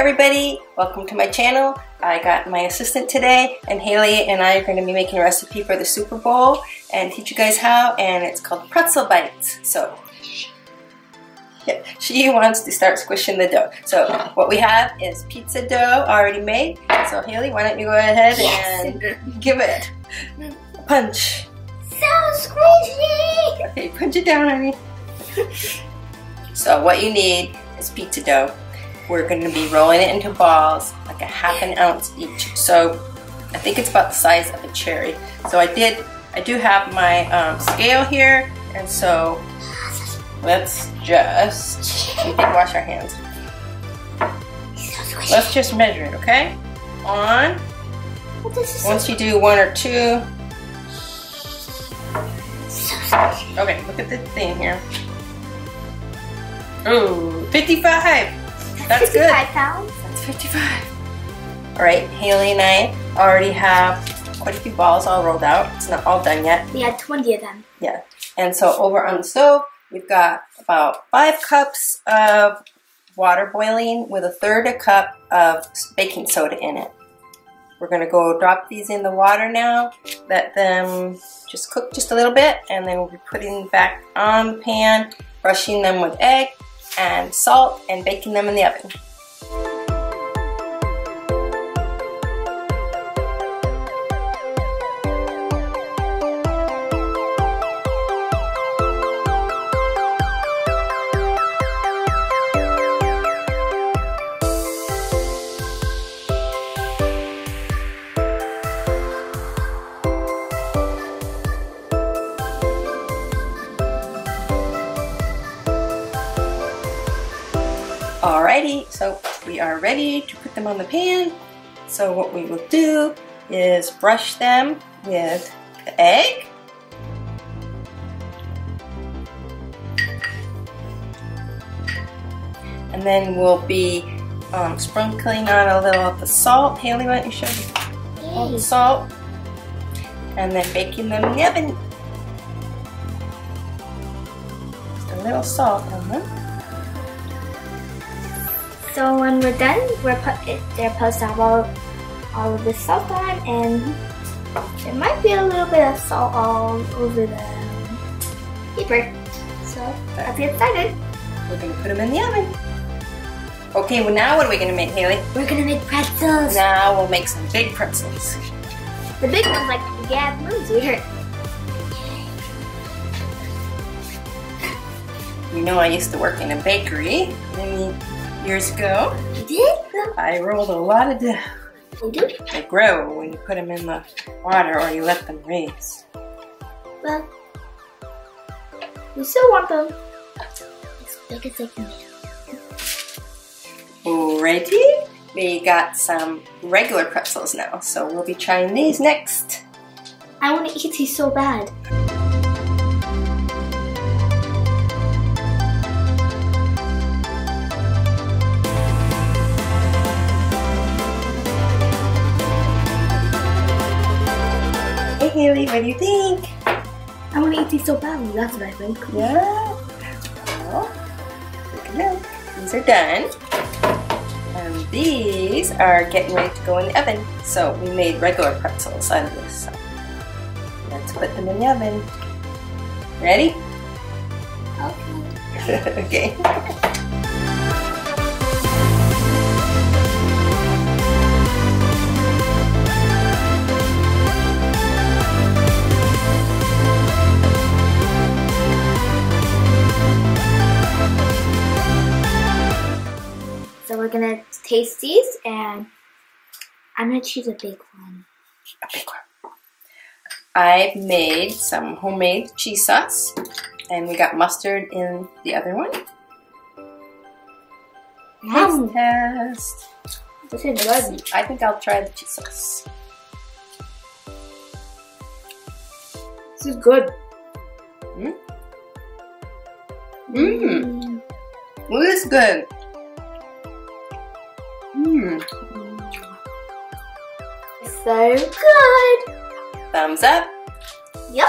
everybody, welcome to my channel. I got my assistant today, and Hailey and I are going to be making a recipe for the Super Bowl and teach you guys how, and it's called pretzel bites. So yeah, she wants to start squishing the dough. So what we have is pizza dough already made. So Hailey, why don't you go ahead and give it a punch. So squishy! Okay, punch it down, honey. So what you need is pizza dough. We're going to be rolling it into balls, like a ½ an ounce each. So I think it's about the size of a cherry. So I do have my scale here, and so let's just, we can wash our hands. Let's just measure it, okay? Once you do 1 or 2. Okay, look at the thing here. Ooh, 55! That's 55 good. Pounds? That's 55. Alright, Hailey and I already have quite a few balls all rolled out. It's not all done yet. We had 20 of them. Yeah. And so over on the stove, we've got about 5 cups of water boiling with 1/3 cup of baking soda in it. We're going to go drop these in the water now, let them just cook just a little bit, and then we'll be putting back on the pan, brushing them with egg and salt, and baking them in the oven. Alrighty, so we are ready to put them on the pan. So what we will do is brush them with the egg. And then we'll be sprinkling on a little of the salt. Hailey, why don't you show me all the salt? And then baking them in the oven. Just a little salt on them. So when we're done, they're supposed to have all of this salt on, and there might be a little bit of salt all over the paper. So let's get started. We're going to put them in the oven. Okay, well now what are we going to make, Hailey? We're going to make pretzels. Now we'll make some big pretzels. The big ones like the gas moves here. You know, I used to work in a bakery many years ago. You did? I rolled a lot of dough. You did? They grow when you put them in the water or you let them raise. Well, we still want them as big as they can be. Alrighty, we got some regular pretzels now, so we'll be trying these next. I want to eat these so bad. Hey Hailey, what do you think? I want to eat these so badly, that's what I think. Yeah? Well, take a look. These are done. And these are getting ready to go in the oven. So we made regular pretzels out of this. So let's put them in the oven. Ready? Okay. Okay. So we're gonna taste these, and I'm gonna choose a big one. A big one. I've made some homemade cheese sauce, and we got mustard in the other one. Yum. Test. This is good. I think I'll try the cheese sauce. This is good. Mmm. Mmm. Well, this is good. Mmm. So good. Thumbs up. Yep.